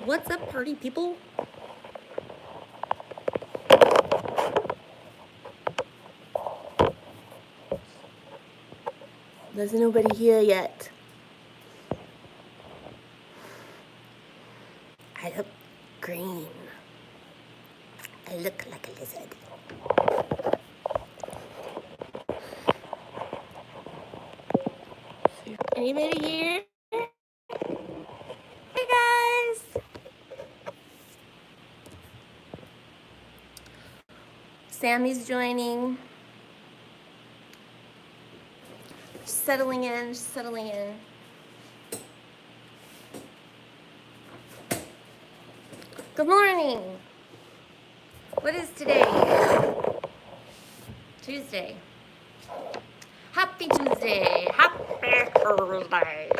What's up, party people? There's nobody here yet. I look green. I look like a lizard. Anybody here? Hey guys! Sammy's joining. Settling in, settling in. Good morning. What is today? Tuesday. Happy Tuesday. Happy Thursday.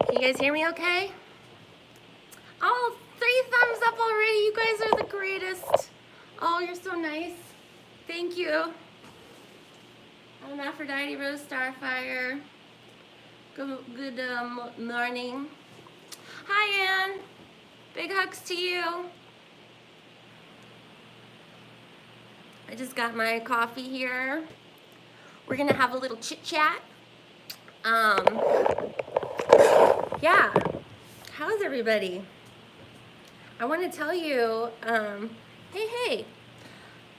Can you guys hear me okay? Oh, 3 thumbs up already. You guys are the greatest. Oh, you're so nice. Thank you. I'm Aphrodite Rose Starfire. Good morning. Hi, Ann. Big hugs to you. I just got my coffee here. We're gonna have a little chit chat. Yeah. How's everybody? I want to tell you, hey.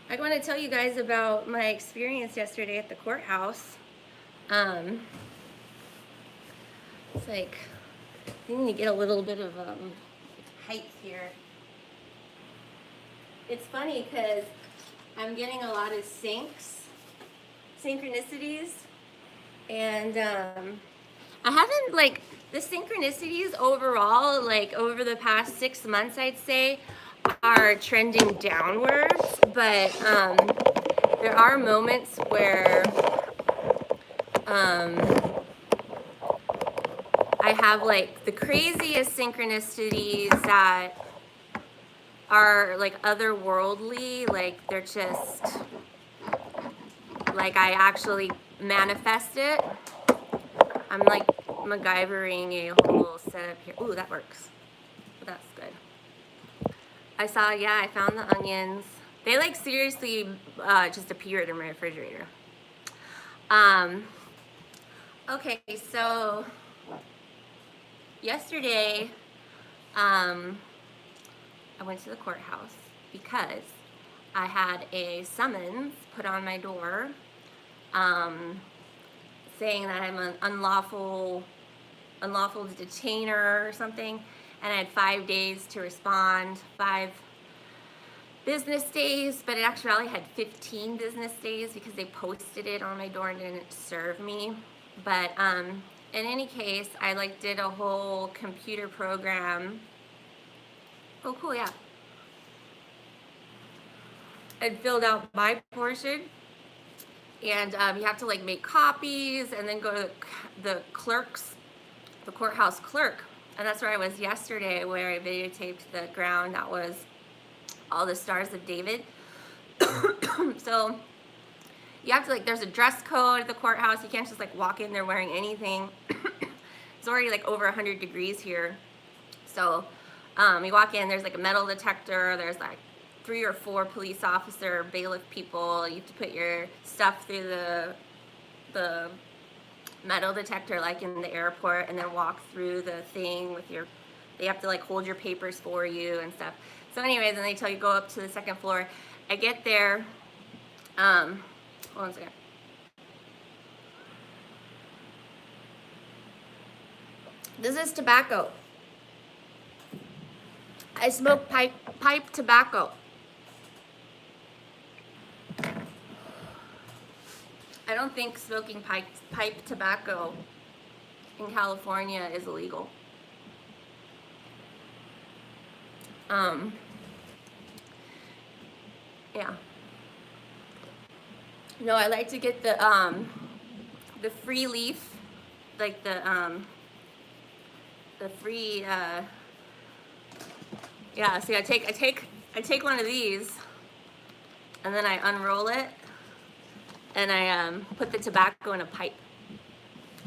I want to tell you guys about my experience yesterday at the courthouse. It's like, I need to get a little bit of height here. It's funny because I'm getting a lot of synchronicities, and I haven't, like, the synchronicities overall, like, over the past 6 months, I'd say, are trending downwards, but there are moments where I have, like, the craziest synchronicities that are, like, otherworldly, like, they're just, like, I actually manifest it. I'm, like, MacGyvering a whole setup here. Ooh, that works. That's good. I found the onions. They, like, seriously just appeared in my refrigerator. Okay, so yesterday, I went to the courthouse because I had a summons put on my door, saying that I'm an unlawful detainer or something, and I had 5 days to respond, 5 business days, but it actually had 15 business days because they posted it on my door and didn't serve me. But in any case, I, like, did a whole computer program. Oh, cool, yeah. I filled out my portion, and you have to, like, make copies and then go to the courthouse clerk, and that's where I was yesterday, where I videotaped the ground that was all the Stars of David. So you have to, like, there's a dress code at the courthouse. You can't just, like, walk in there wearing anything. It's already, like, over 100 degrees here. So you walk in, there's, like, a metal detector. There's, like, 3 or 4 police officer, bailiff people. You have to put your stuff through the metal detector, like in the airport, and then walk through the thing with your, they have to, like, hold your papers for you and stuff. So anyways, and they tell you go up to the 2nd floor. I get there, hold on a second. This is tobacco. I smoke pipe tobacco. I don't think smoking pipe tobacco in California is illegal. Yeah. No, I like to get the free leaf, like the free, yeah, see, I take one of these, and then I unroll it, and I put the tobacco in a pipe,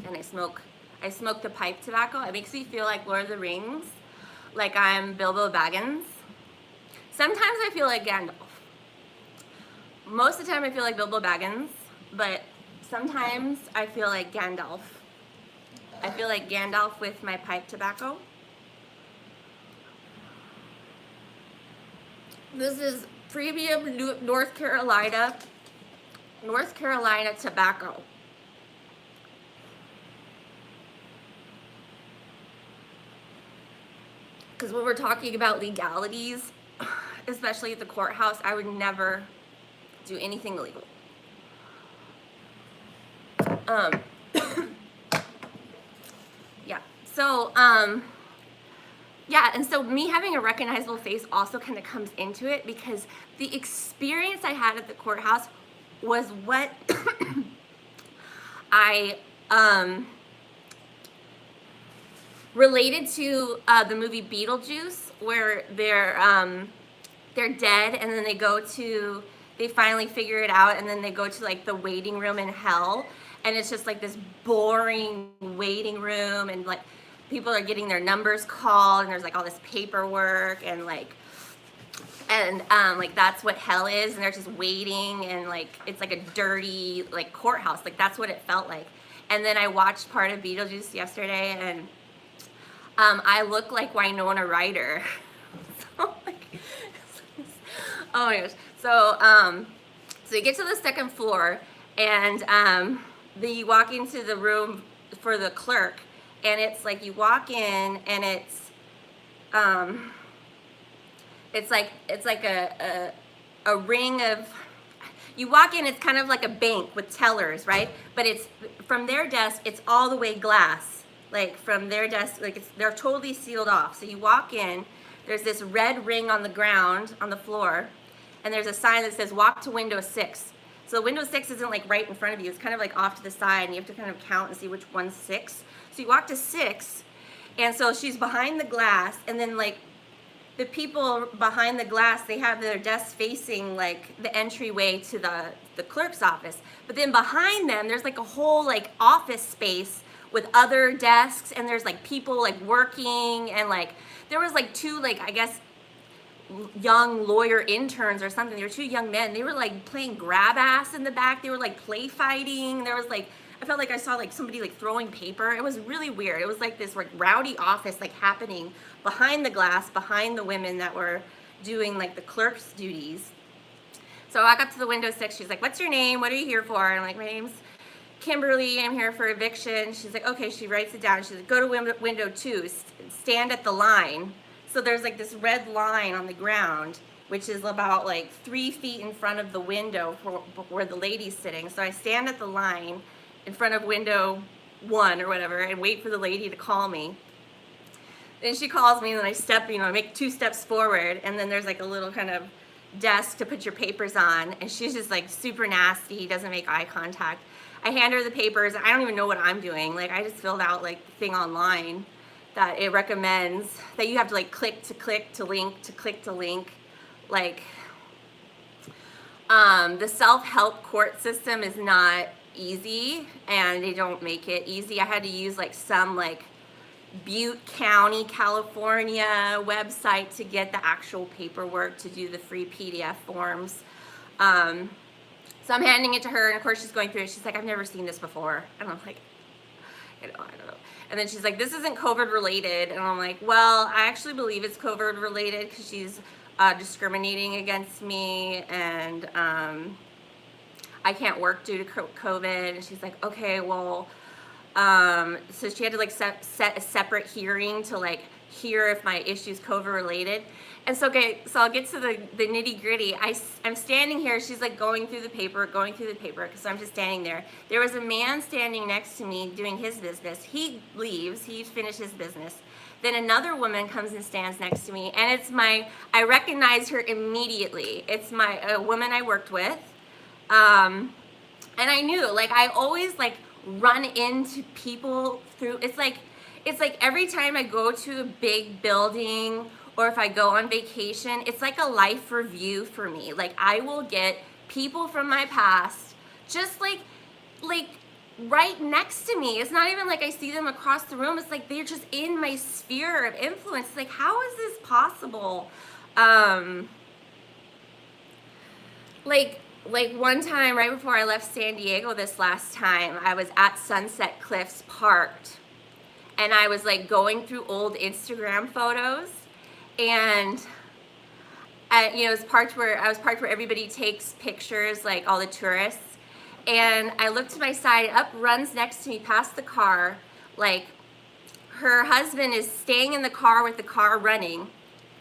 and I smoke I smoke the pipe tobacco. It makes me feel like Lord of the Rings, like I'm Bilbo Baggins. Sometimes I feel like Gandalf. Most of the time I feel like Bilbo Baggins, but sometimes I feel like Gandalf. I feel like Gandalf with my pipe tobacco. This is premium North Carolina tobacco. Because when we're talking about legalities, especially at the courthouse, I would never do anything illegal. Yeah. So, yeah, and so me having a recognizable face also kind of comes into it, because the experience I had at the courthouse was what I related to the movie Beetlejuice, where they're dead, and then they finally figure it out, and then they go to like the waiting room in hell, and it's just like this boring waiting room, and like people are getting their numbers called, and there's like all this paperwork, and like that's what hell is, and they're just waiting, and like it's like a dirty like courthouse, like that's what it felt like. And then I watched part of Beetlejuice yesterday, and I look like Winona Ryder. So, like, oh my gosh. So you get to the second floor, and then you walk into the room for the clerk, and it's like you walk in, and it's like a ring of, you walk in, it's kind of like a bank with tellers, right? But it's from their desk, it's all the way glass. Like from their desk, like they're totally sealed off. So you walk in, there's this red ring on the ground, on the floor, and there's a sign that says walk to window 6. So window 6 isn't like right in front of you, it's kind of like off to the side, and you have to kind of count and see which one's 6. So you walk to 6, and so she's behind the glass, and then like the people behind the glass, they have their desks facing like the entryway to the clerk's office. But then behind them, there's like a whole like office space with other desks, and there's like people like working, and like there was like 2 like, I guess, young lawyer interns or something. They were 2 young men. They were like playing grab ass in the back. They were like play fighting. There was like, I felt like I saw like somebody like throwing paper. It was really weird. It was like this like rowdy office like happening behind the glass, behind the women that were doing like the clerk's duties. So I walk up to the window 6. She's like, what's your name? What are you here for? And I'm like, my name's Kimberly. I'm here for eviction. She's like, okay. She writes it down. She's like, go to window 2. Stand at the line. So there's like this red line on the ground, which is about like 3 feet in front of the window where the lady's sitting. So I stand at the line in front of window 1 or whatever, and wait for the lady to call me. Then she calls me, and then I step, I make 2 steps forward, and then there's like a little kind of desk to put your papers on, and she's just like super nasty, doesn't make eye contact. I hand her the papers. I don't even know what I'm doing. Like, I just filled out like the thing online that it recommends that you have to like click to link. Like, the self-help court system is not easy, and they don't make it easy. I had to use like some like Butte County, California website to get the actual paperwork to do the free PDF forms. So I'm handing it to her, and of course she's going through it. She's like, I've never seen this before. And I'm like, I don't know. And then she's like, this isn't COVID related. And I'm like, well, I actually believe it's COVID related, because she's discriminating against me, and I can't work due to COVID. And she's like, okay, well, so she had to like set a separate hearing to like hear if my issue's COVID related. And so, okay, so I'll get to the nitty gritty. I'm standing here. She's like going through the paper, because I'm just standing there. There was a man standing next to me doing his business. He leaves. He finished his business. Then another woman comes and stands next to me, and I recognize her immediately. It's a woman I worked with. And I knew, like, I always like run into people through, it's like every time I go to a big building, or if I go on vacation, it's like a life review for me. Like, I will get people from my past, just like right next to me. It's not even like I see them across the room. It's like they're just in my sphere of influence. Like, how is this possible? Like one time right before I left San Diego this last time, I was at Sunset Cliffs parked, and I was like going through old Instagram photos, and I was parked where everybody takes pictures, like all the tourists. And I looked to my side, up runs next to me past the car, like her husband is staying in the car with the car running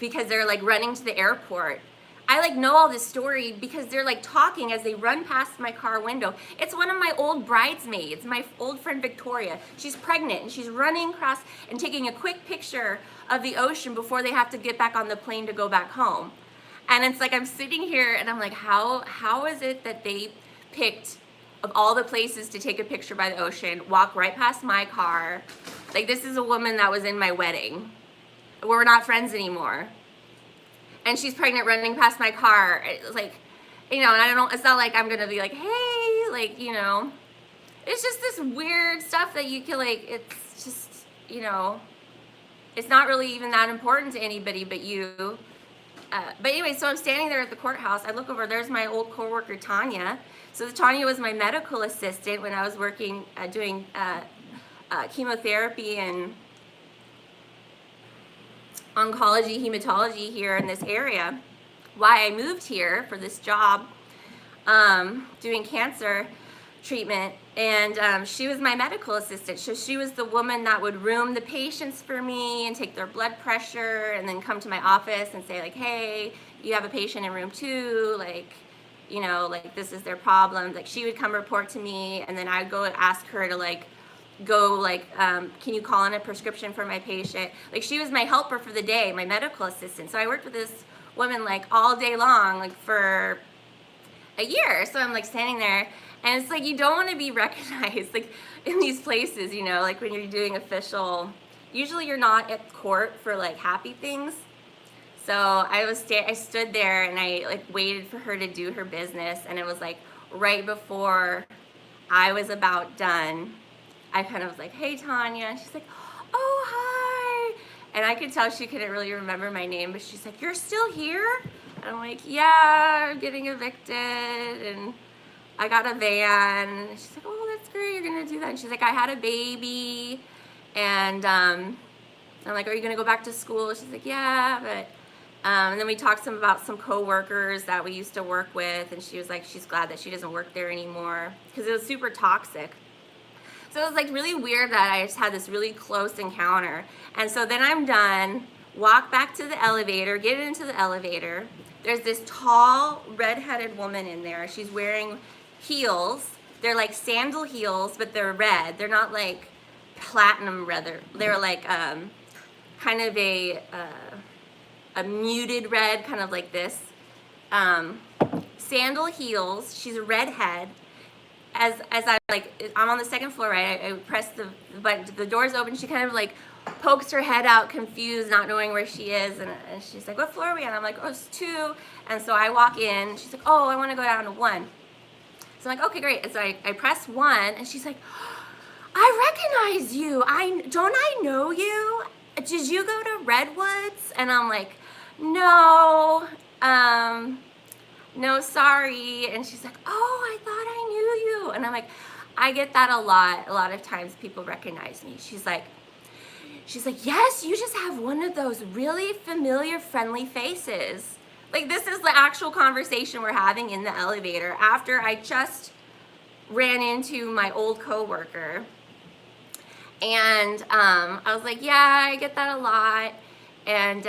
because they're like running to the airport. I like know all this story because they're like talking as they run past my car window. It's one of my old bridesmaids, my old friend Victoria. She's pregnant and she's running across and taking a quick picture of the ocean before they have to get back on the plane to go back home. And it's like I'm sitting here and I'm like, how is it that they picked, of all the places to take a picture by the ocean, walk right past my car? Like, this is a woman that was in my wedding. We're not friends anymore. And she's pregnant running past my car. It's like, and I don't know, it's not like I'm gonna be like, hey, like, it's just this weird stuff that you can like, it's just, it's not really even that important to anybody but you. But anyway, so I'm standing there at the courthouse. I look over, there's my old coworker, Tanya. So Tanya was my medical assistant when I was working, doing chemotherapy and oncology, hematology here in this area. Why I moved here for this job, doing cancer treatment, and she was my medical assistant. So she was the woman that would room the patients for me and take their blood pressure and then come to my office and say like, hey, you have a patient in room 2, like, like this is their problem. Like, she would come report to me, and then I'd go and ask her to like, can you call in a prescription for my patient? Like, she was my helper for the day, my medical assistant. So I worked with this woman like all day long, like for a year. So I'm like standing there, and it's like you don't want to be recognized like in these places, like when you're doing official, usually you're not at court for like happy things. So I stood there and I like waited for her to do her business, and it was like right before I was about done, I kind of was like, hey, Tanya. And she's like, oh, hi. And I could tell she couldn't really remember my name, but she's like, you're still here? And I'm like, yeah, I'm getting evicted, and I got a van. And she's like, oh, that's great, you're gonna do that. And she's like, I had a baby, and I'm like, are you gonna go back to school? She's like, yeah, but, and then we talked some about some coworkers that we used to work with, and she was like, she's glad that she doesn't work there anymore because it was super toxic. So it was like really weird that I just had this really close encounter. And so then I'm done, walk back to the elevator, get into the elevator. There's this tall, red-headed woman in there. She's wearing heels. They're like sandal heels, but they're red. They're not like platinum red. They're like kind of a muted red, kind of like this. Sandal heels. She's a redhead. As I'm on the second floor, right? I press the button, the door's open. She kind of like pokes her head out, confused, not knowing where she is, and she's like, what floor are we on? I'm like, oh, it's 2. And so I walk in. She's like, oh, I want to go down to 1. So I'm like, okay, great. And so I press 1, and she's like, I recognize you. Don't I know you? Did you go to Redwoods? And I'm like, no. No, sorry. And she's like, oh, I thought I knew you. And I'm like, I get that a lot. A lot of times people recognize me. She's like, yes, you just have one of those really familiar, friendly faces. Like, this is the actual conversation we're having in the elevator after I just ran into my old coworker. And I was like, yeah, I get that a lot. And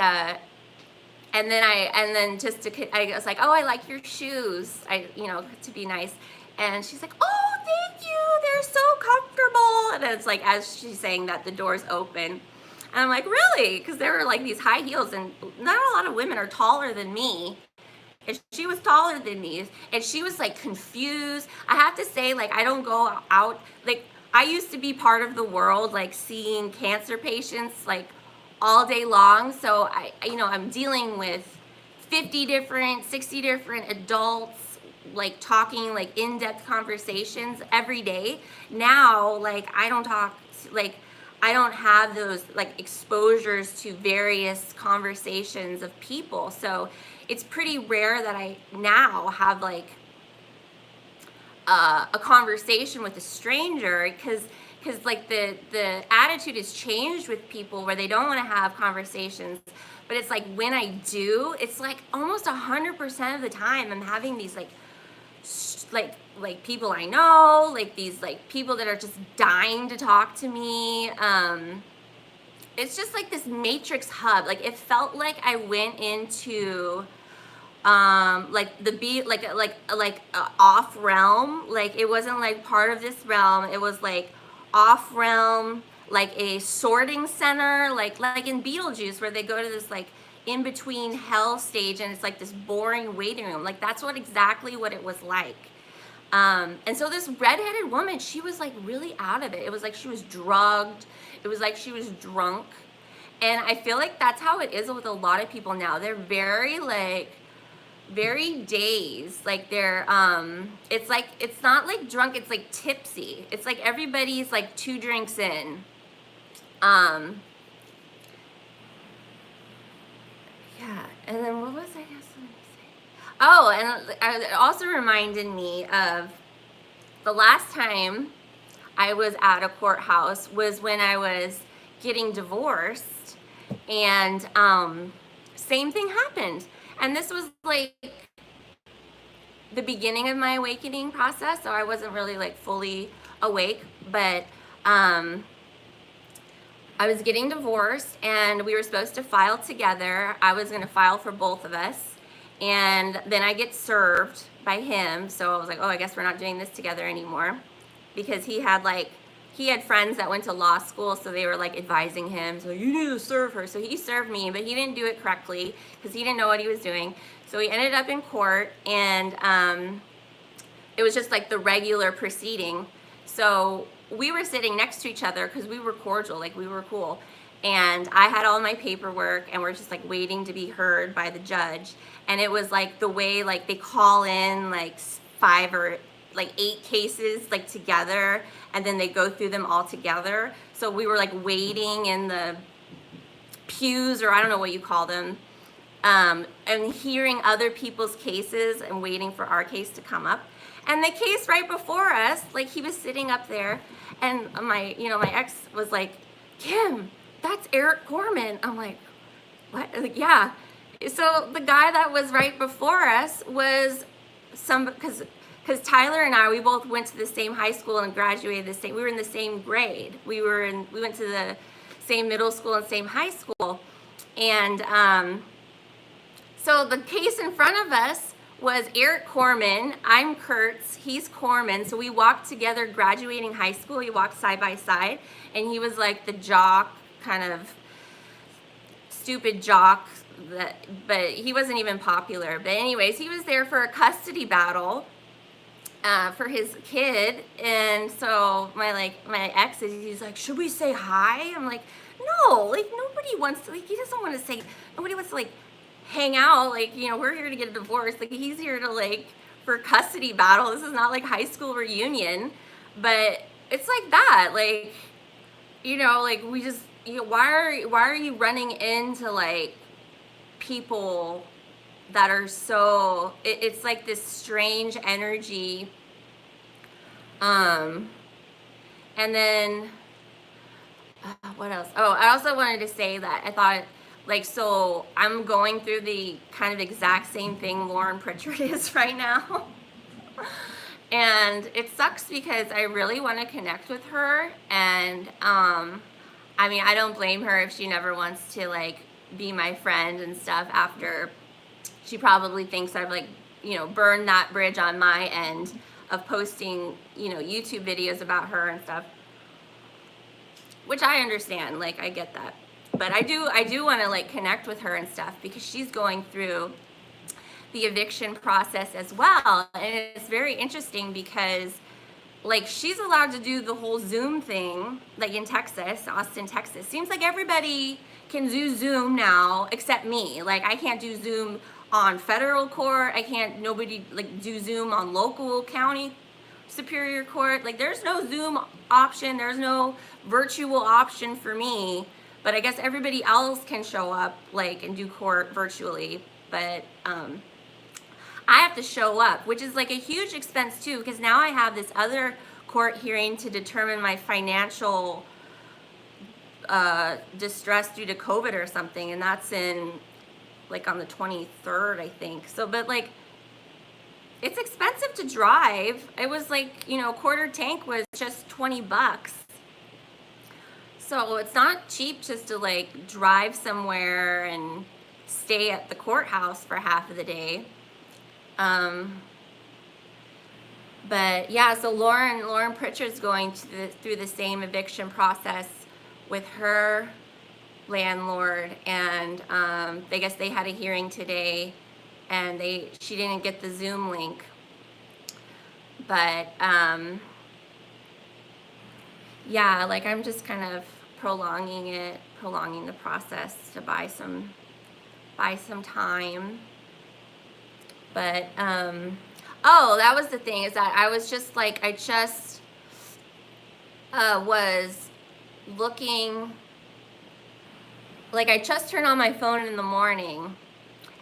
then I was like, oh, I like your shoes, to be nice. And she's like, oh, thank you, they're so comfortable. And it's like, as she's saying that, the door's open. And I'm like, really? Because there were like these high heels, and not a lot of women are taller than me. And she was taller than me, and she was like confused. I have to say, like, I don't go out, like, I used to be part of the world, like seeing cancer patients, like, all day long. So I'm dealing with 50 different, 60 different adults like talking like in-depth conversations every day. Now, like I don't talk, like I don't have those like exposures to various conversations of people. So it's pretty rare that I now have like a conversation with a stranger, because like the attitude has changed with people where they don't want to have conversations. But it's like when I do, it's like almost 100% of the time I'm having these like people I know, like these like people that are just dying to talk to me. It's just like this matrix hub. Like it felt like I went into like the be like off realm. Like it wasn't like part of this realm. It was like off realm, like a sorting center, like in Beetlejuice, where they go to this like in between hell stage, and it's like this boring waiting room. Like that's exactly what it was like. And so this redheaded woman, she was like really out of it. It was like she was drugged. It was like she was drunk. And I feel like that's how it is with a lot of people now. They're very dazed. Like they're it's like, it's not like drunk, it's like tipsy. It's like everybody's like 2 drinks in. Yeah, and then what was I going to say? Oh, and it also reminded me of the last time I was at a courthouse was when I was getting divorced, and same thing happened. And this was like the beginning of my awakening process, so I wasn't really like fully awake, but I was getting divorced and we were supposed to file together. I was going to file for both of us, and then I get served by him. So I was like, oh, I guess we're not doing this together anymore, because he had friends that went to law school, so they were like advising him, so you need to serve her. So he served me, but he didn't do it correctly because he didn't know what he was doing. So he ended up in court, and it was just like the regular proceeding. So we were sitting next to each other because we were cordial, like we were cool. And I had all my paperwork, and we're just like waiting to be heard by the judge. And it was like the way like they call in like 5 or like 8 cases like together, and then they go through them all together. So we were like waiting in the pews, or I don't know what you call them, and hearing other people's cases and waiting for our case to come up. And the case right before us, like he was sitting up there, and my ex was like, Kim, that's Eric Corman. I'm like, what? Like, yeah. So the guy that was right before us was because Tyler and I, we both went to the same high school and graduated we were in the same grade. We went to the same middle school and same high school. And so the case in front of us was Eric Corman. I'm Kurtz. He's Corman. So we walked together graduating high school. We walked side by side, and he was like the jock, kind of stupid jock, but he wasn't even popular. But anyways, he was there for a custody battle for his kid. And so my ex he's like, should we say hi? I'm like, no, like nobody wants to, like, he doesn't want to say, nobody wants to like hang out, like, we're here to get a divorce. Like he's here to like for a custody battle. This is not like high school reunion. But it's like that, like, like we just, why are you running into like people that are so, it's like this strange energy. And then what else? Oh, I also wanted to say that I thought, like, so I'm going through the kind of exact same thing Lauren Pritchard is right now. And it sucks because I really want to connect with her. And I mean, I don't blame her if she never wants to like be my friend and stuff, after she probably thinks I've like, burned that bridge on my end of posting, YouTube videos about her and stuff, which I understand, like I get that. But I do want to like connect with her and stuff, because she's going through the eviction process as well. And it's very interesting because like she's allowed to do the whole Zoom thing, like in Texas, Austin, Texas. Seems like everybody can do Zoom now except me. Like I can't do Zoom on federal court. I can't, nobody like do Zoom on local county superior court. Like there's no Zoom option. There's no virtual option for me, but I guess everybody else can show up like and do court virtually. But I have to show up, which is like a huge expense too, because now I have this other court hearing to determine my financial distress due to COVID or something, and that's in like on the 23rd, I think. So, but like, it's expensive to drive. It was like, you know, quarter tank was just $20. So it's not cheap just to like drive somewhere and stay at the courthouse for half of the day. But yeah, so Lauren Pritchard's going through the same eviction process with her landlord, and I guess they had a hearing today, and she didn't get the Zoom link. But yeah, like I'm just kind of prolonging the process to buy some time. But oh, that was the thing, is that I was just like, I just was looking, like I just turned on my phone in the morning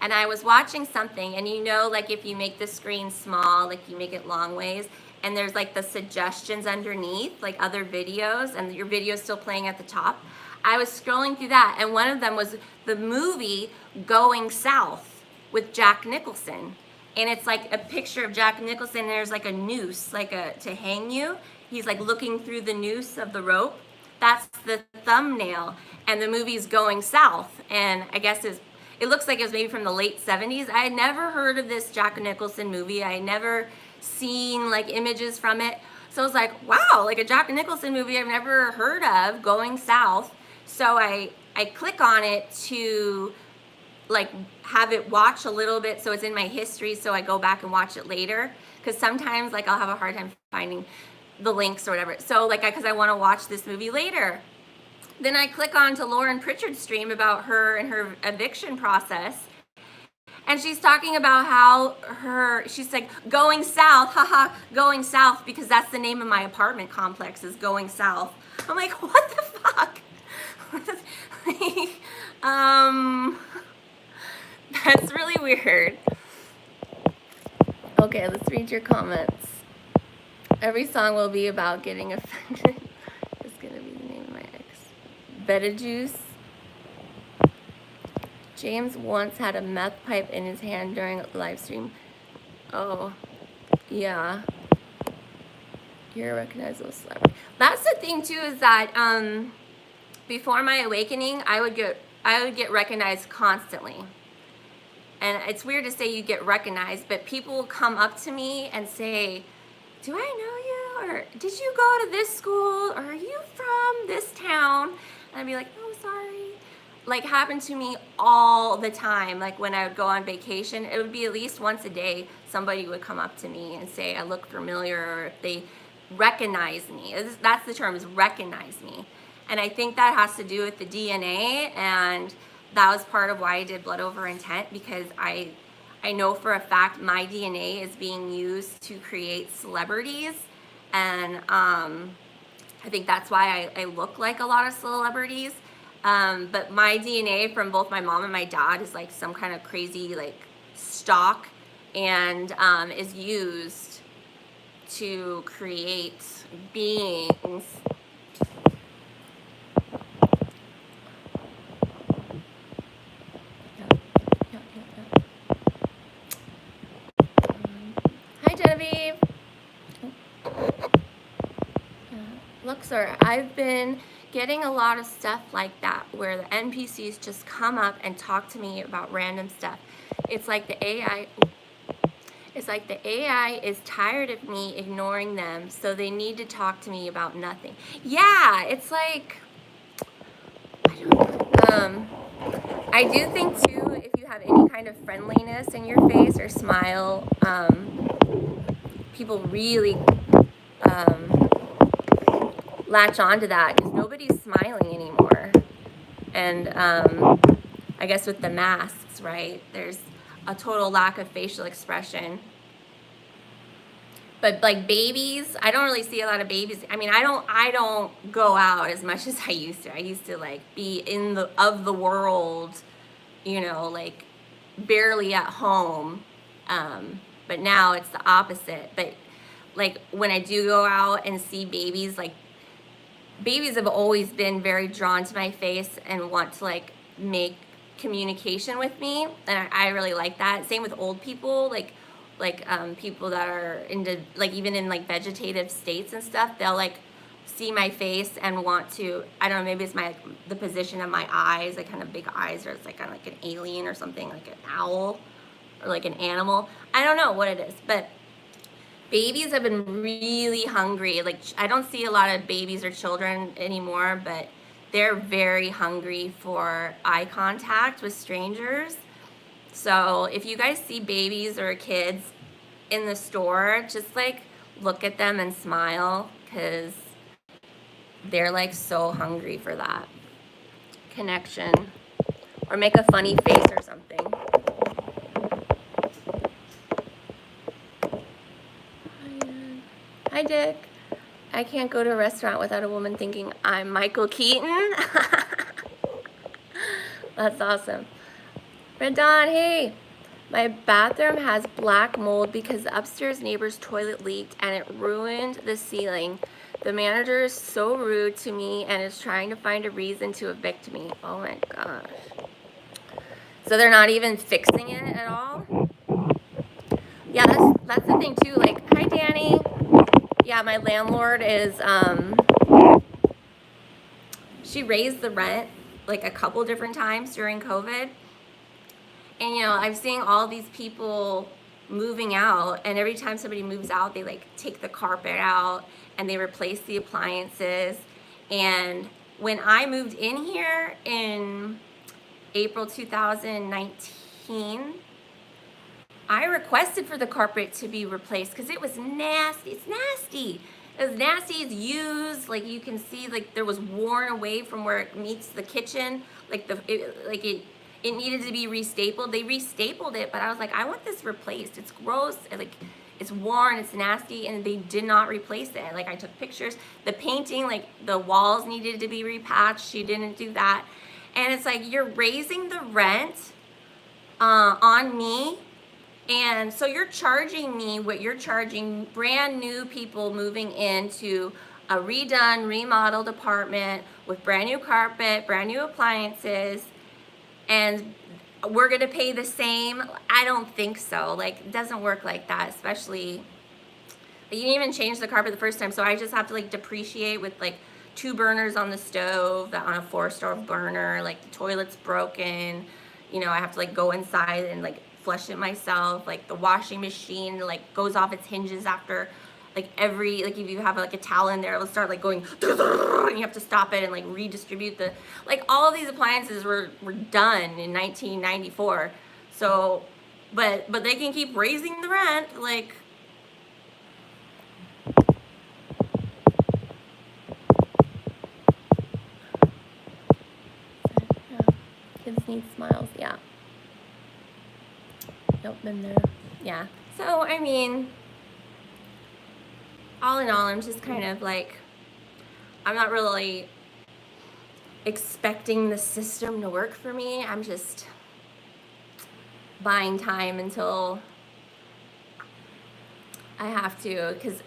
and I was watching something, and you know, like if you make the screen small, like you make it long ways, and there's like the suggestions underneath, like other videos, and your video's still playing at the top. I was scrolling through that, and one of them was the movie Going South with Jack Nicholson. And it's like a picture of Jack Nicholson, and there's like a noose, like to hang you. He's like looking through the noose of the rope. That's the thumbnail, and the movie's Going South. And I guess it looks like it was maybe from the late 70s. I had never heard of this Jack Nicholson movie. I had never seen like images from it. So I was like, wow, like a Jack Nicholson movie I've never heard of, Going South. So I click on it to like have it watch a little bit, so it's in my history, so I go back and watch it later, because sometimes like I'll have a hard time finding the links or whatever. So like because I want to watch this movie later. Then I click on to Lauren Pritchard's stream about her and her eviction process, and she's talking about how she's like, going south, haha, going south, because that's the name of my apartment complex, is Going South. I'm like, what the fuck? That's really weird. Okay, let's read your comments. Every song will be about getting offended. It's gonna be the name of my ex. Beetlejuice. James once had a meth pipe in his hand during a live stream. Oh, yeah. You're a recognizable celebrity. That's the thing too, is that before my awakening, I would get recognized constantly. And it's weird to say you get recognized, but people will come up to me and say, do I know you? Or did you go to this school? Or are you from this town? And I'd be like, oh, sorry. Like, happened to me all the time. Like when I would go on vacation, it would be at least once a day, somebody would come up to me and say I look familiar, or if they recognize me. That's the term, is recognize me. And I think that has to do with the DNA, and that was part of why I did Blood Over Intent, because I know for a fact my DNA is being used to create celebrities, and I think that's why I look like a lot of celebrities. But my DNA from both my mom and my dad is like some kind of crazy like stock, and is used to create beings. Hi, Genevieve. Luxor, I've been getting a lot of stuff like that, where the NPCs just come up and talk to me about random stuff. It's like the AI is tired of me ignoring them, so they need to talk to me about nothing. Yeah, it's like, I don't know. I do think too, if you have any kind of friendliness in your face or smile, people really latch onto that, because nobody's smiling anymore. And I guess with the masks, right, there's a total lack of facial expression. But like babies, I don't really see a lot of babies. I mean, I don't go out as much as I used to. I used to like be in the world, you know, like barely at home. But now it's the opposite. But like when I do go out and see babies, like babies have always been very drawn to my face and want to like make communication with me, and I really like that. Same with old people, like people that are into like even in like vegetative states and stuff, they'll like see my face and want to, I don't know, maybe it's the position of my eyes, like kind of big eyes, or it's like kind of like an alien or something, like an owl or like an animal. I don't know what it is, but babies have been really hungry. Like I don't see a lot of babies or children anymore, but they're very hungry for eye contact with strangers. So if you guys see babies or kids in the store, just like look at them and smile, because they're like so hungry for that connection. Or make a funny face or something. Hi, Dick. I can't go to a restaurant without a woman thinking I'm Michael Keaton. That's awesome. Red Dawn, hey. My bathroom has black mold because the upstairs neighbor's toilet leaked and it ruined the ceiling. The manager is so rude to me and is trying to find a reason to evict me. Oh my gosh. So they're not even fixing it at all? Yeah, that's the thing too. Like, hi Danny. Yeah, my landlord is, she raised the rent like a couple different times during COVID. And, you know, I'm seeing all these people moving out, and every time somebody moves out, they like take the carpet out and they replace the appliances. And when I moved in here in April 2019, I requested for the carpet to be replaced because it was nasty. It's nasty. It was nasty. It's used. Like you can see, like there was worn away from where it meets the kitchen. Like it needed to be restapled. They restapled it, but I was like, I want this replaced. It's gross. Like it's worn. It's nasty, and they did not replace it. Like I took pictures. The painting, like the walls needed to be repatched. She didn't do that, and it's like you're raising the rent on me. And so you're charging me what you're charging brand new people moving into a redone, remodeled apartment with brand new carpet, brand new appliances, and we're gonna pay the same? I don't think so. Like, it doesn't work like that, especially, you didn't even change the carpet the first time, so I just have to like depreciate with like 2 burners on the stove, on a 4-stove burner, like the toilet's broken, you know, I have to like go inside and like flush it myself. Like the washing machine like goes off its hinges after like every, like if you have like a towel in there, it'll start like going and you have to stop it and like redistribute the, like all of these appliances were done in 1994. So but they can keep raising the rent. Like, yeah, kids need smiles. Yeah. Nope, been there. Yeah. So, I mean, all in all, I'm just kind of like, I'm not really expecting the system to work for me. I'm just buying time until I have to, because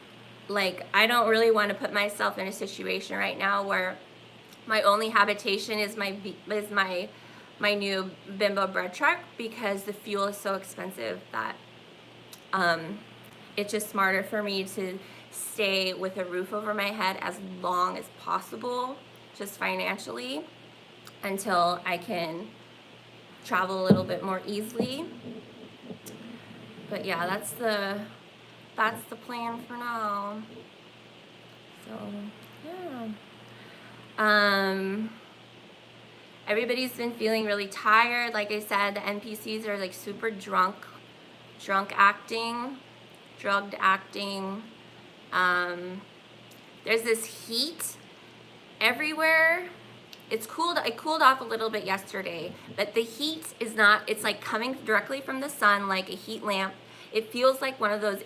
like I don't really want to put myself in a situation right now where my only habitation is my new Bimbo bread truck, because the fuel is so expensive that it's just smarter for me to stay with a roof over my head as long as possible, just financially, until I can travel a little bit more easily. But yeah, that's the plan for now. So yeah. Everybody's been feeling really tired. Like I said, the NPCs are like super drugged acting. There's this heat everywhere. It cooled off a little bit yesterday, but the heat is not, it's like coming directly from the sun like a heat lamp. It feels like one of those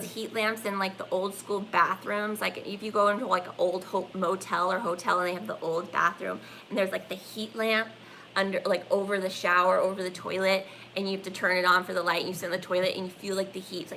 heat lamps in like the old school bathrooms. Like if you go into like an old motel or hotel and they have the old bathroom and there's like the heat lamp under, like over the shower, over the toilet, and you have to turn it on for the light, and you sit in the toilet and you feel like the heat's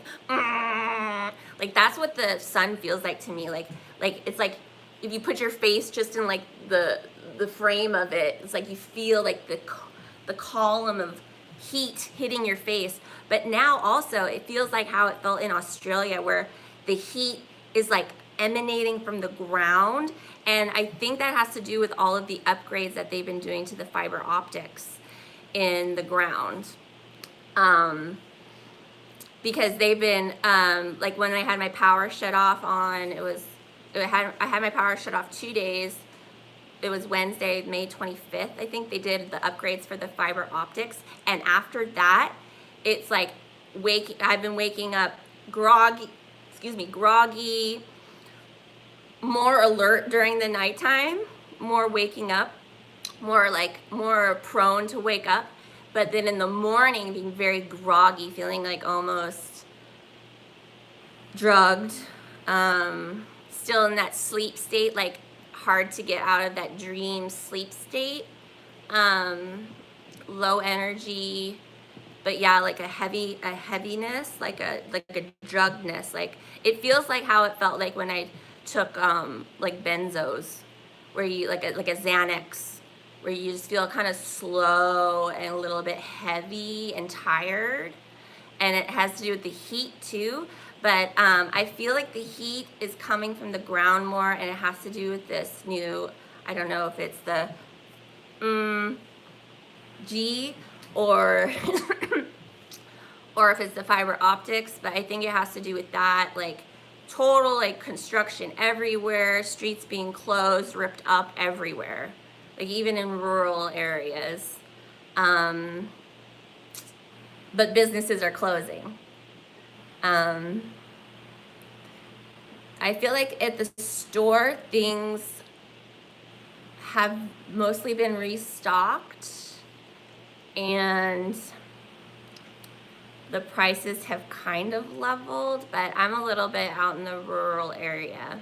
like that's what the sun feels like to me. Like it's like if you put your face just in like the frame of it, it's like you feel like the column of heat hitting your face. But now also it feels like how it felt in Australia, where the heat is like emanating from the ground. And I think that has to do with all of the upgrades that they've been doing to the fiber optics in the ground. Because they've been, like when I had my power shut off on, I had my power shut off 2 days. It was Wednesday, May 25th. I think they did the upgrades for the fiber optics. And after that, it's like I've been waking up groggy, more alert during the nighttime, more waking up, more prone to wake up. But then in the morning, being very groggy, feeling like almost drugged, still in that sleep state, like hard to get out of that dream sleep state, low energy, but yeah, like a heaviness, like a druggedness. Like it feels like how it felt like when I took like benzos, where you like a Xanax, where you just feel kind of slow and a little bit heavy and tired. And it has to do with the heat too. But I feel like the heat is coming from the ground more, and it has to do with this new, I don't know if it's the G or or if it's the fiber optics, but I think it has to do with that, like total like construction everywhere, streets being closed, ripped up everywhere, like even in rural areas. But businesses are closing. I feel like at the store, things have mostly been restocked and the prices have kind of leveled, but I'm a little bit out in the rural area.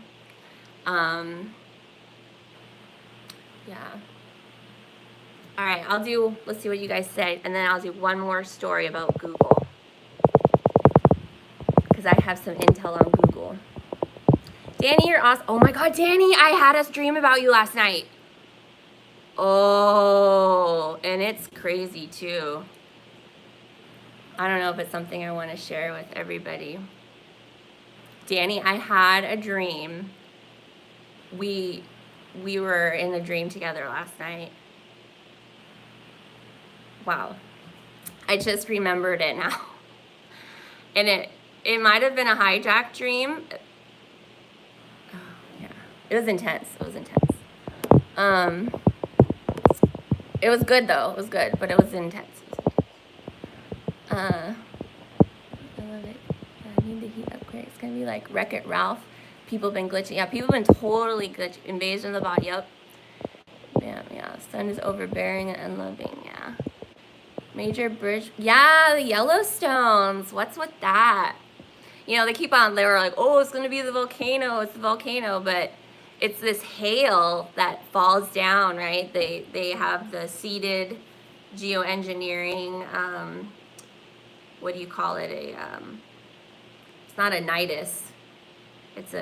Yeah. All right, let's see what you guys say, and then I'll do one more story about Google, because I have some intel on Google. Danny, you're awesome. Oh my God, Danny, I had a dream about you last night. Oh, and it's crazy too. I don't know if it's something I want to share with everybody. Danny, I had a dream. We were in a dream together last night. Wow. I just remembered it now. And it might have been a hijacked dream. Oh, yeah. It was intense. It was good though. It was good, but it was intense. I love it. I need the heat upgrade. It's gonna be like Wreck-It Ralph. People have been glitching. Yeah, people have been totally glitching. Invasion of the body. Yep. Yeah. Sun is overbearing and unloving. Yeah. Major bridge. Yeah, the Yellowstones. What's with that? You know, they were like, oh, it's gonna be the volcano. It's the volcano, but it's this hail that falls down, right? They have the seeded geoengineering. What do you call it? It's not a nidus. It's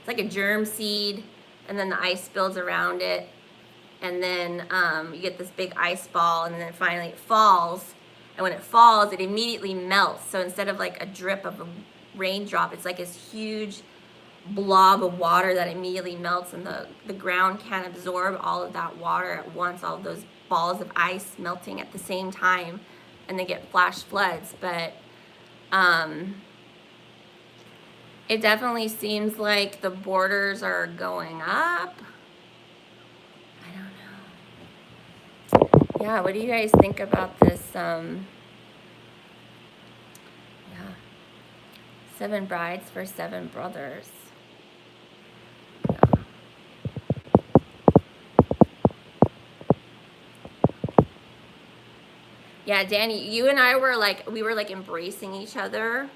like a germ seed, and then the ice builds around it, and then you get this big ice ball, and then finally it falls, and when it falls, it immediately melts. So instead of like a drip of a raindrop, it's like this huge blob of water that immediately melts, and the ground can't absorb all of that water at once, all of those balls of ice melting at the same time, and they get flash floods. But it definitely seems like the borders are going up. I don't know. Yeah, what do you guys think about this? Yeah. 7 brides for 7 brothers. Yeah. Yeah, Danny, you and I were like, we were like embracing each other.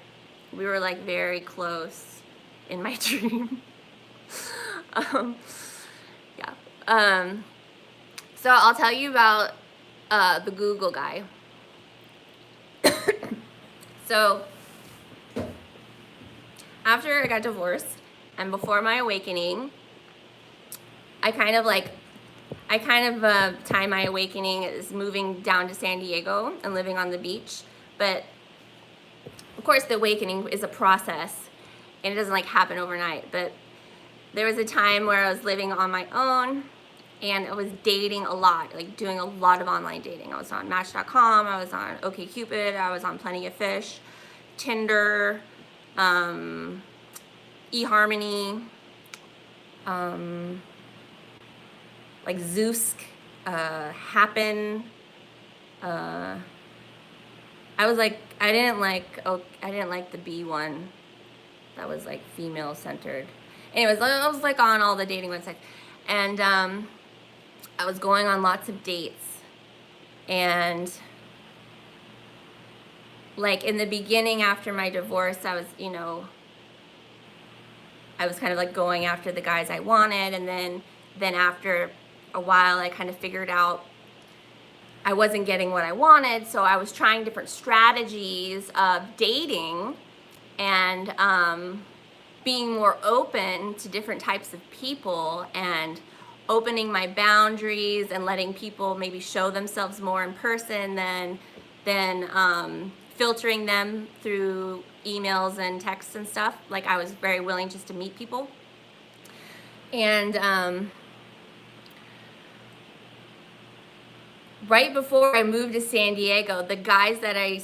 We were like very close in my dream. um, yeah. So I'll tell you about the Google guy. So after I got divorced and before my awakening, I kind of time my awakening is moving down to San Diego and living on the beach. But of course, the awakening is a process and it doesn't like happen overnight. But there was a time where I was living on my own and I was dating a lot, like doing a lot of online dating. I was on Match.com, I was on OkCupid, I was on Plenty of Fish, Tinder, eHarmony, like Zoosk, Happen. I was like, I didn't like the B one that was like female centered. Anyways, I was like on all the dating websites, and I was going on lots of dates, and like in the beginning after my divorce, I was kind of like going after the guys I wanted, and then after a while I kind of figured out I wasn't getting what I wanted, so I was trying different strategies of dating and being more open to different types of people and opening my boundaries and letting people maybe show themselves more in person than filtering them through emails and texts and stuff. Like I was very willing just to meet people. And right before I moved to San Diego, the guys that I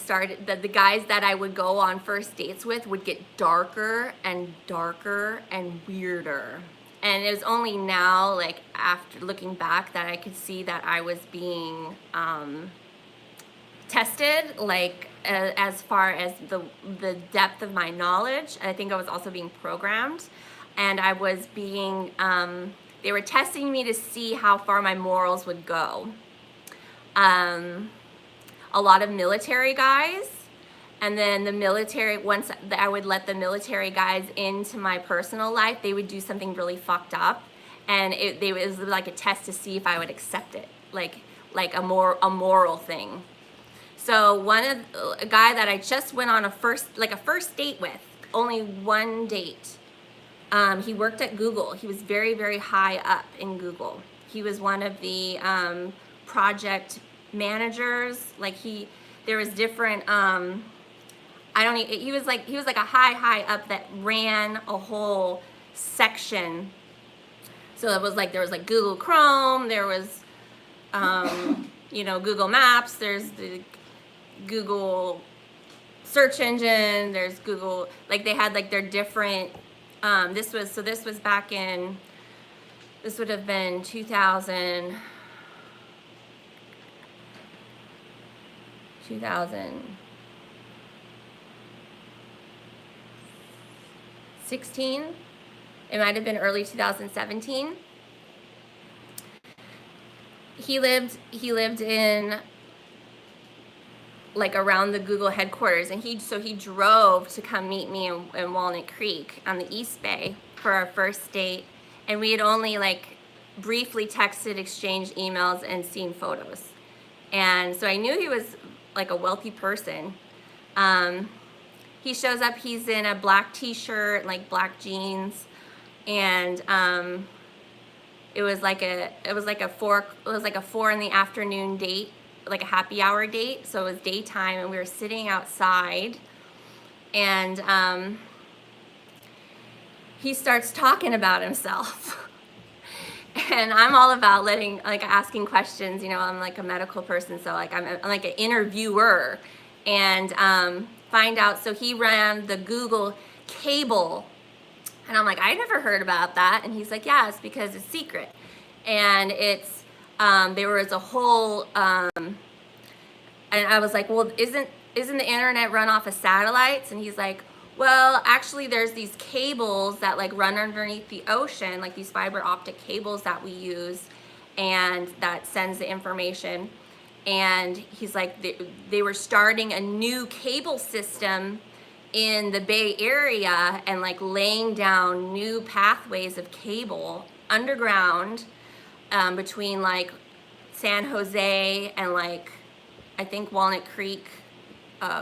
would go on first dates with would get darker and darker and weirder. And it was only now, like after looking back, that I could see that I was being tested, like as far as the depth of my knowledge. I think I was also being programmed, and I was being they were testing me to see how far my morals would go. A lot of military guys, and then the military, once I would let the military guys into my personal life, they would do something really fucked up, and it was like a test to see if I would accept it, like a moral thing. So a guy that I just went on a first date with, only one date. He worked at Google. He was very, very high up in Google. He was one of the project managers. Like there was different. He was like a high up that ran a whole section. So it was like there was like Google Chrome. There was Google Maps. There's the Google search engine. There's Google. Like they had like their different. This was back in. This would have been 2016. It might have been early 2017. He lived in like around the Google headquarters, and he drove to come meet me in Walnut Creek on the East Bay for our first date, and we had only like briefly texted, exchanged emails, and seen photos. And so I knew he was like a wealthy person. He shows up, he's in a black t-shirt, like black jeans, and it was like a 4 in the afternoon date, like a happy hour date. So it was daytime, and we were sitting outside, and he starts talking about himself. And I'm all about asking questions. I'm like a medical person, so like I'm like an interviewer, and find out. So he ran the Google cable, and I'm like, I never heard about that. And he's like, yeah, it's because it's secret, and it's there was a whole and I was like, well, isn't the internet run off of satellites? And he's like, well, actually, there's these cables that like run underneath the ocean, like these fiber optic cables that we use, and that sends the information. And he's like, they were starting a new cable system in the Bay Area and like laying down new pathways of cable underground, between like San Jose and like, I think Walnut Creek,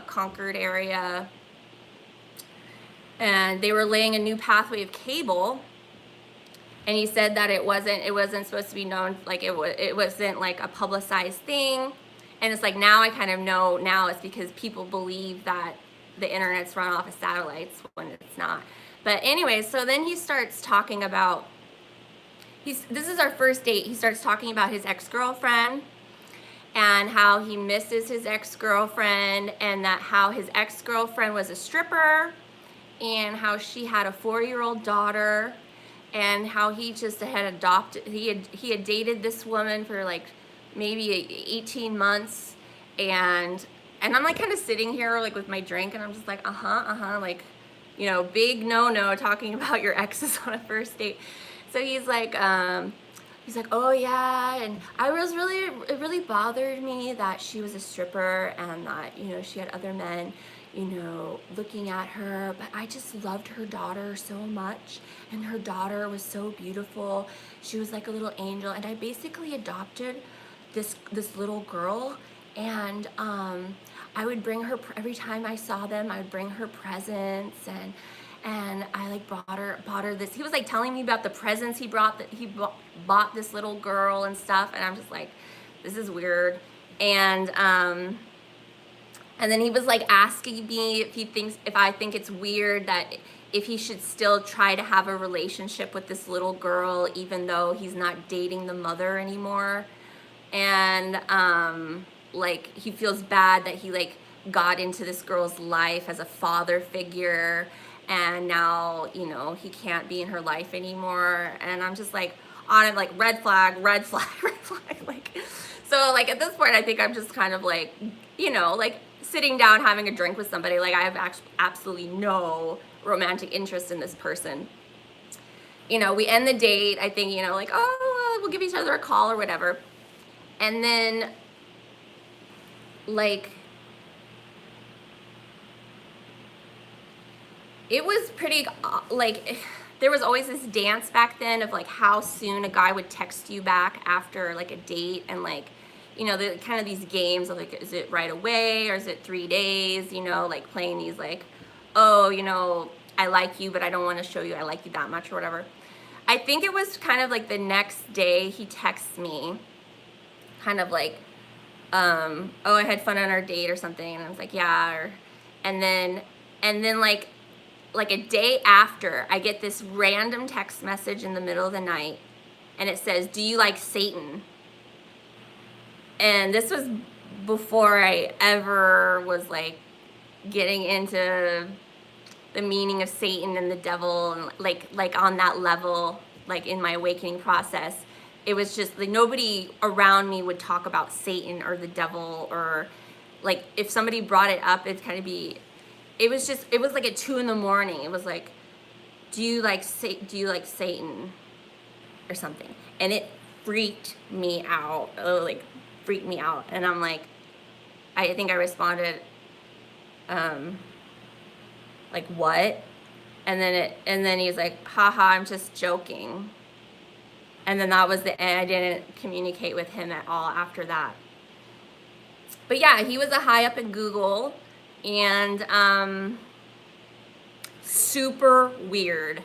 Concord area. And they were laying a new pathway of cable. And he said that it wasn't supposed to be known, like it wasn't like a publicized thing. And it's like, now I kind of know now it's because people believe that the internet's run off of satellites when it's not. But anyway, so then he starts talking about, this is our first date. He starts talking about his ex-girlfriend and how he misses his ex-girlfriend, and that how his ex-girlfriend was a stripper, and how she had a 4-year-old daughter, and how he just had adopted, he had dated this woman for like maybe 18 months, and I'm like kind of sitting here like with my drink, and I'm just like, like, you know, big no talking about your exes on a first date. So he's like, oh yeah, and it really bothered me that she was a stripper and that, you know, she had other men, you know, looking at her, but I just loved her daughter so much, and her daughter was so beautiful. She was like a little angel, and I basically adopted this little girl, and I would bring her, every time I saw them, I would bring her presents, and I like bought her this. He was like telling me about the presents he brought, that he bought this little girl and stuff, and I'm just like, this is weird. And then he was like asking me if I think it's weird that if he should still try to have a relationship with this little girl even though he's not dating the mother anymore. And like he feels bad that he like got into this girl's life as a father figure, and now, you know, he can't be in her life anymore. And I'm just like on it, like red flag, red flag, red flag. Like, so like at this point, I think I'm just kind of like, you know, like sitting down having a drink with somebody, like I have absolutely no romantic interest in this person. You know, we end the date, I think, you know, like, oh, we'll give each other a call or whatever. And then like it was pretty, like, there was always this dance back then of like how soon a guy would text you back after like a date, and like, you know, the kind of these games of like, is it right away or is it 3 days, you know, like playing these like, oh, you know, I like you, but I don't want to show you I like you that much or whatever. I think it was kind of like the next day he texts me kind of like, oh, I had fun on our date or something, and I was like, yeah, and then like a day after, I get this random text message in the middle of the night, and it says, do you like Satan? And this was before I ever was like getting into the meaning of Satan and the devil, and like on that level, like in my awakening process. It was just like nobody around me would talk about Satan or the devil, or like if somebody brought it up, it'd kind of be, it was like at 2 a.m. It was like, do you like Satan or something? And it freaked me out. Like freaked me out. And I'm like, I think I responded, like what? And then he's like, haha, I'm just joking. And then that was the end. I didn't communicate with him at all after that. But yeah, he was a high up in Google, and super weird,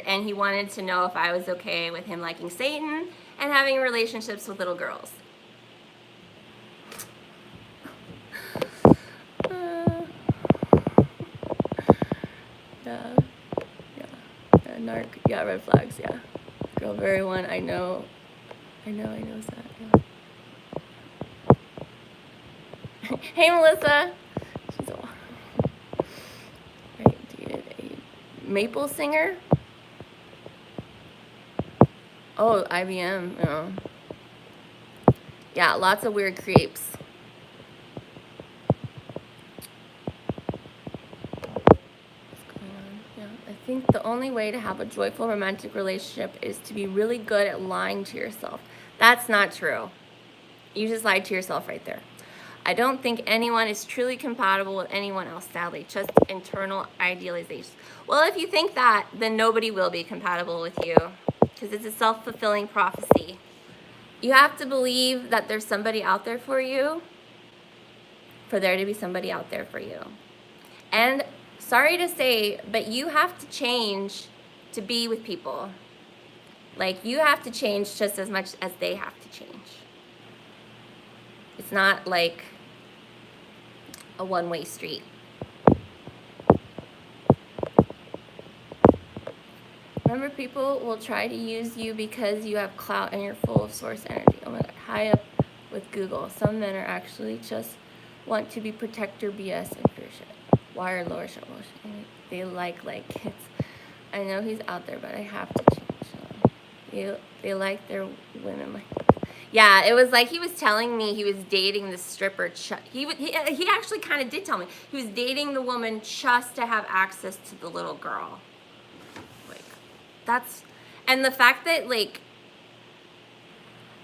and he wanted to know if I was okay with him liking Satan and having relationships with little girls. Yeah, red flags, yeah. Girl, very one, I know that, yeah. Hey, Melissa. She's all right, dated a maple singer. Oh, IBM, oh. Yeah, lots of weird creeps. I think the only way to have a joyful romantic relationship is to be really good at lying to yourself. That's not true. You just lied to yourself right there. I don't think anyone is truly compatible with anyone else, sadly. Just internal idealization. Well, if you think that, then nobody will be compatible with you, because it's a self-fulfilling prophecy. You have to believe that there's somebody out there for you, for there to be somebody out there for you. And sorry to say, but you have to change to be with people. Like, you have to change just as much as they have to change. It's not like a one-way street. Remember, people will try to use you because you have clout and you're full of source energy. Oh my God, high up with Google. Some men are actually just want to be protector BS and pure shit. Wire lower shit. They like kids. I know he's out there, but I have to change. They like their women like. Yeah, it was like he was telling me he was dating the stripper. He actually kind of did tell me he was dating the woman just to have access to the little girl. Like, that's, and the fact that, like,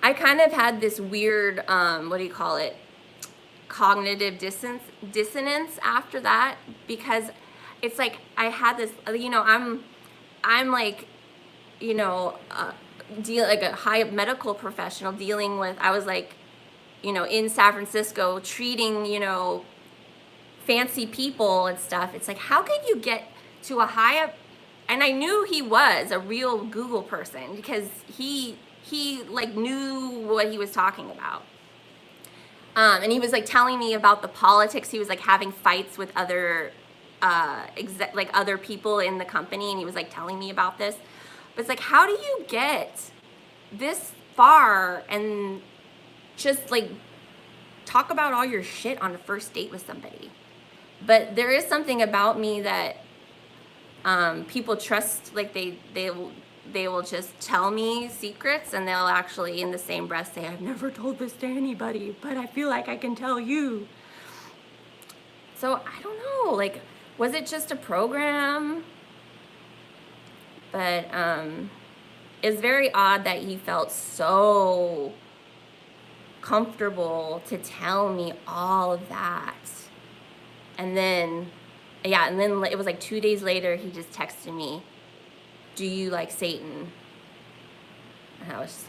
I kind of had this weird, what do you call it, cognitive dissonance after that, because it's like I had this, you know, I'm like, you know, like a high medical professional dealing with, I was like, you know, in San Francisco treating, you know, fancy people and stuff. It's like, how could you get to a high up? And I knew he was a real Google person because he like knew what he was talking about. And he was like telling me about the politics. He was like having fights with other like other people in the company, and he was like telling me about this. But it's like, how do you get this far and just like talk about all your shit on a first date with somebody? But there is something about me that people trust. Like they will just tell me secrets, and they'll actually in the same breath say, I've never told this to anybody, but I feel like I can tell you. So I don't know, like, was it just a program? But it's very odd that he felt so comfortable to tell me all of that. And then, yeah, and then it was like 2 days later, he just texted me, do you like Satan? And I was just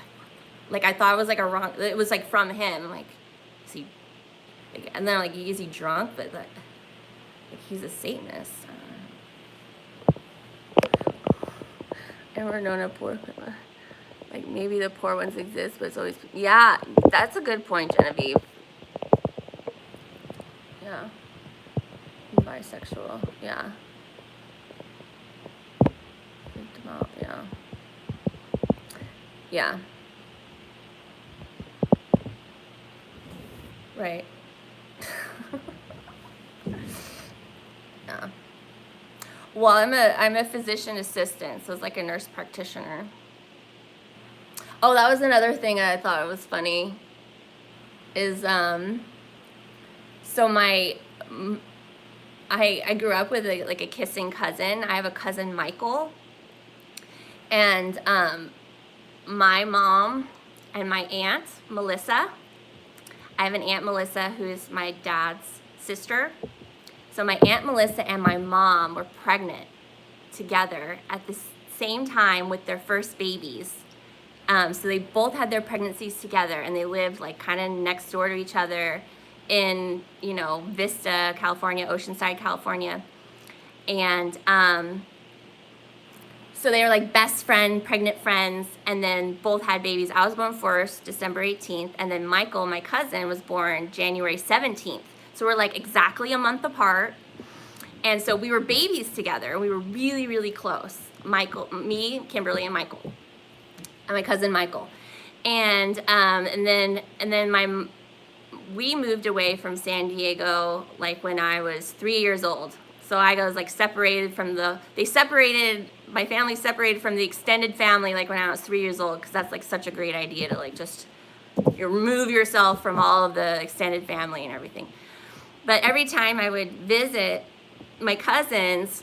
like I thought it was like it was like from him, like, is he, like, and then like, is he drunk? But like he's a Satanist. And we're known a poor, like maybe the poor ones exist, but it's always, yeah, that's a good point, Genevieve. Yeah, bisexual, yeah. Yeah. Yeah. Right. Yeah. Well, I'm a physician assistant, so it's like a nurse practitioner. Oh, that was another thing I thought was funny. Is so I grew up with like a kissing cousin. I have a cousin, Michael. And my mom and my aunt, Melissa, I have an Aunt Melissa who is my dad's sister. So my Aunt Melissa and my mom were pregnant together at the same time with their first babies. So they both had their pregnancies together, and they lived like kind of next door to each other in, you know, Vista, California, Oceanside, California. And so they were like best friend, pregnant friends, and then both had babies. I was born first, December 18th, and then Michael, my cousin, was born January 17th. So we're like exactly a month apart. And so we were babies together. We were really, really close. Michael, me, Kimberly, and Michael, and my cousin Michael. And then we moved away from San Diego like when I was 3 years old. So I was like my family separated from the extended family like when I was 3 years old, because that's like such a great idea to like just remove yourself from all of the extended family and everything. But every time I would visit my cousins,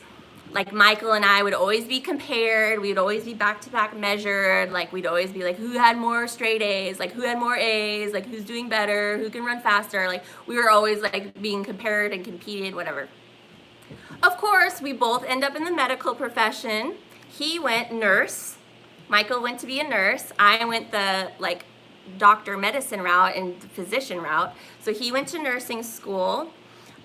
like Michael and I would always be compared. We would always be back-to-back measured. Like we'd always be like, who had more straight A's? Like who had more A's? Like who's doing better? Who can run faster? Like we were always like being compared and competed, whatever. Of course, we both end up in the medical profession. He went nurse. Michael went to be a nurse. I went the like doctor medicine route and physician route. So he went to nursing school.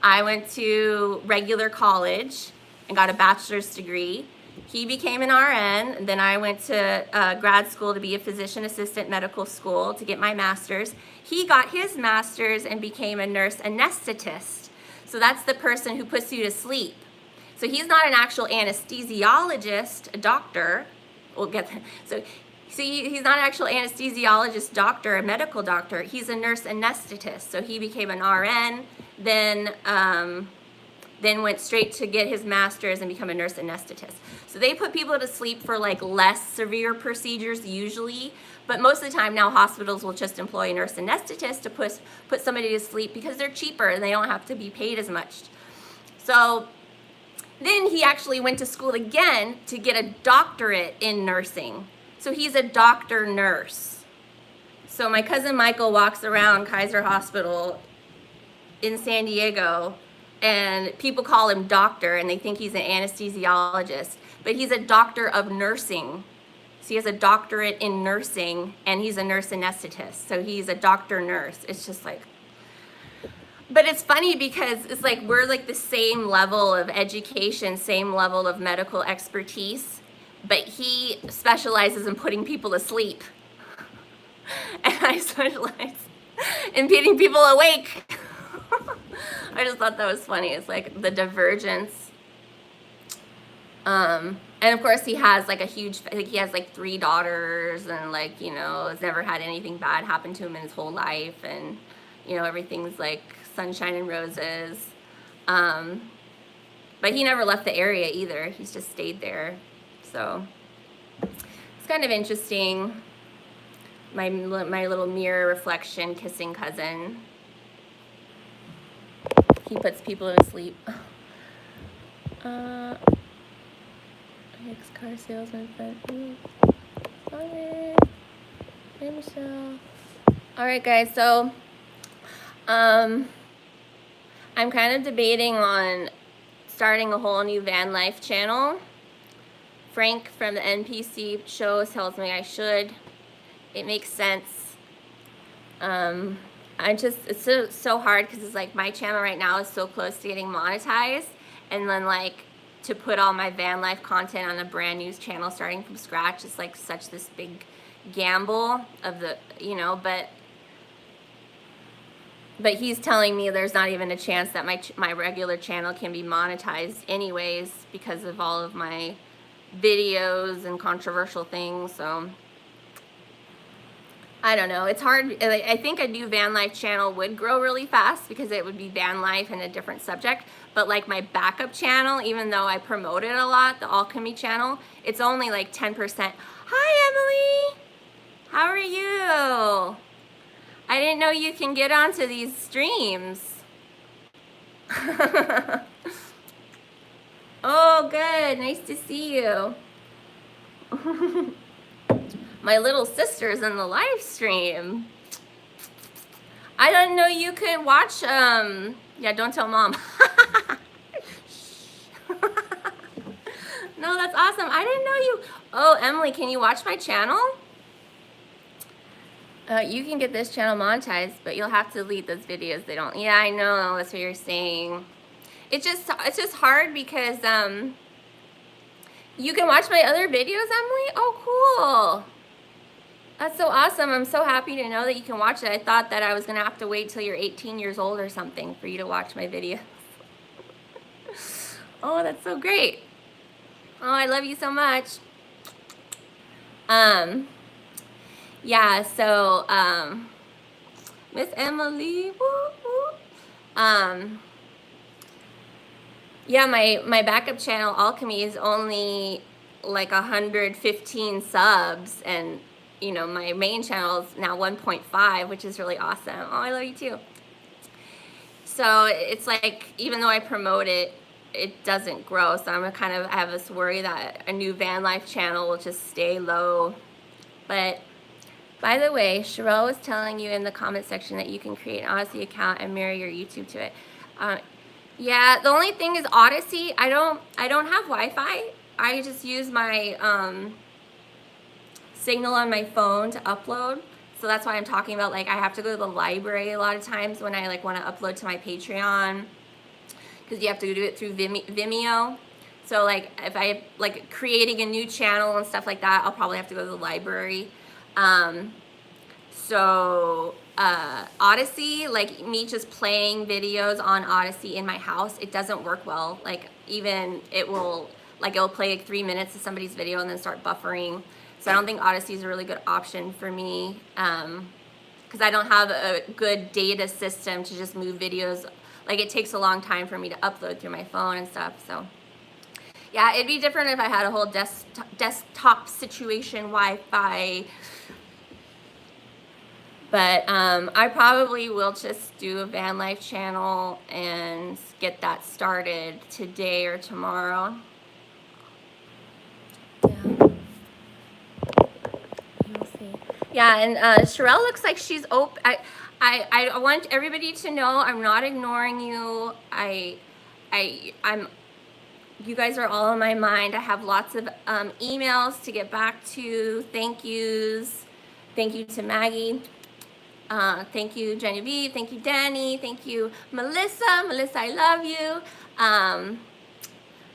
I went to regular college and got a bachelor's degree. He became an RN, and then I went to grad school to be a physician assistant medical school to get my master's. He got his master's and became a nurse anesthetist. So that's the person who puts you to sleep. So he's not an actual anesthesiologist, a doctor. We'll get that. So he's not an actual anesthesiologist doctor, a medical doctor. He's a nurse anesthetist. So he became an RN, then went straight to get his master's and become a nurse anesthetist. So they put people to sleep for like less severe procedures usually, but most of the time now hospitals will just employ a nurse anesthetist to put somebody to sleep because they're cheaper and they don't have to be paid as much. So then he actually went to school again to get a doctorate in nursing. So he's a doctor nurse. So my cousin Michael walks around Kaiser Hospital in San Diego and people call him doctor and they think he's an anesthesiologist, but he's a doctor of nursing. So he has a doctorate in nursing and he's a nurse anesthetist. So he's a doctor nurse. It's just like, but it's funny because it's like we're like the same level of education, same level of medical expertise, but he specializes in putting people to sleep. And I specialize in getting people awake. I just thought that was funny. It's like the divergence. And of course he has like a huge, I think he has like 3 daughters and like, you know, has never had anything bad happen to him in his whole life. And, you know, everything's like sunshine and roses. But he never left the area either. He's just stayed there. So it's kind of interesting. My little mirror reflection kissing cousin. He puts people to sleep. Ex-car salesman friend. Hey, Michelle. All right, guys. So, I'm kind of debating on starting a whole new van life channel. Frank from the NPC show tells me I should. It makes sense. It's so hard because it's like my channel right now is so close to getting monetized, and then like to put all my van life content on a brand new channel starting from scratch, it's like such this big gamble of the, you know, but he's telling me there's not even a chance that my regular channel can be monetized anyways because of all of my videos and controversial things. So I don't know. It's hard. I think a new van life channel would grow really fast because it would be van life and a different subject. But like my backup channel, even though I promote it a lot, the Alchemy channel, it's only like 10%. Hi, Emily. How are you? I didn't know you can get onto these streams. Oh, good. Nice to see you. My little sister's in the live stream. I didn't know you could watch, yeah, don't tell mom. No, that's awesome. I didn't know you. Oh, Emily, can you watch my channel? You can get this channel monetized, but you'll have to delete those videos. They don't. Yeah, I know. That's what you're saying. It's just hard because you can watch my other videos, Emily. Oh, cool. That's so awesome. I'm so happy to know that you can watch it. I thought that I was gonna have to wait till you're 18 years old or something for you to watch my videos. Oh, that's so great. Oh, I love you so much. Yeah, so, Miss Emily, woo, woo. Yeah, my backup channel, Alchemy, is only like 115 subs, and, you know, my main channel is now 1.5, which is really awesome. Oh, I love you too. So, it's like, even though I promote it, it doesn't grow. So I'm kind of, I have this worry that a new van life channel will just stay low. But by the way, Sherelle was telling you in the comment section that you can create an Odyssey account and mirror your YouTube to it. Yeah, the only thing is Odyssey, I don't have Wi-Fi. I just use my signal on my phone to upload. So that's why I'm talking about, like, I have to go to the library a lot of times when I like want to upload to my Patreon, because you have to do it through Vimeo. So like if I like creating a new channel and stuff like that, I'll probably have to go to the library. Odyssey, like me just playing videos on Odyssey in my house, it doesn't work well. Like even it'll play like 3 minutes of somebody's video and then start buffering. So I don't think Odyssey is a really good option for me, because I don't have a good data system to just move videos. Like it takes a long time for me to upload through my phone and stuff. So yeah, it'd be different if I had a whole desktop situation, Wi-Fi. But I probably will just do a van life channel and get that started today or tomorrow. Yeah. We'll see. Yeah, and Sherelle looks like she's open. I want everybody to know I'm not ignoring you. I'm. You guys are all on my mind. I have lots of emails to get back to. Thank yous. Thank you to Maggie. Thank you, Genevieve. Thank you, Danny. Thank you, Melissa. Melissa, I love you.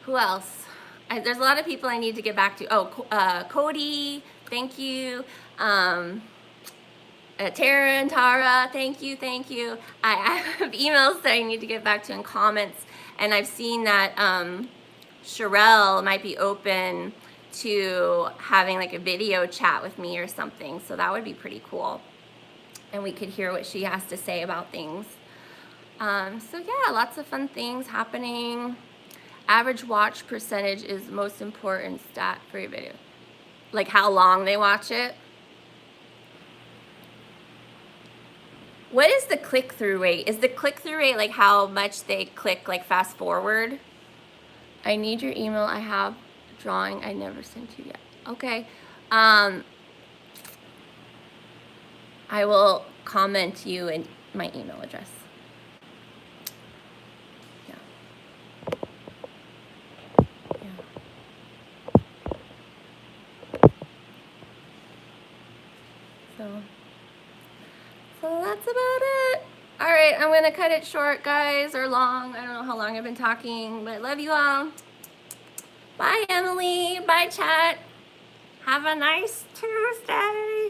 Who else? There's a lot of people I need to get back to. Oh, Cody. Thank you. Tara and Tara. Thank you. Thank you. I have emails that I need to get back to and comments. And I've seen that Sherelle might be open to having like a video chat with me or something. So that would be pretty cool. And we could hear what she has to say about things. So yeah, lots of fun things happening. Average watch percentage is the most important stat for your video. Like how long they watch it. What is the click-through rate? Is the click-through rate like how much they click, like fast forward? I need your email. I have a drawing I never sent you yet. Okay. I will comment you in my email address. Yeah. So that's about it. All right, I'm gonna cut it short, guys, or long. I don't know how long I've been talking, but love you all. Bye, Emily. Bye, chat. Have a nice Tuesday.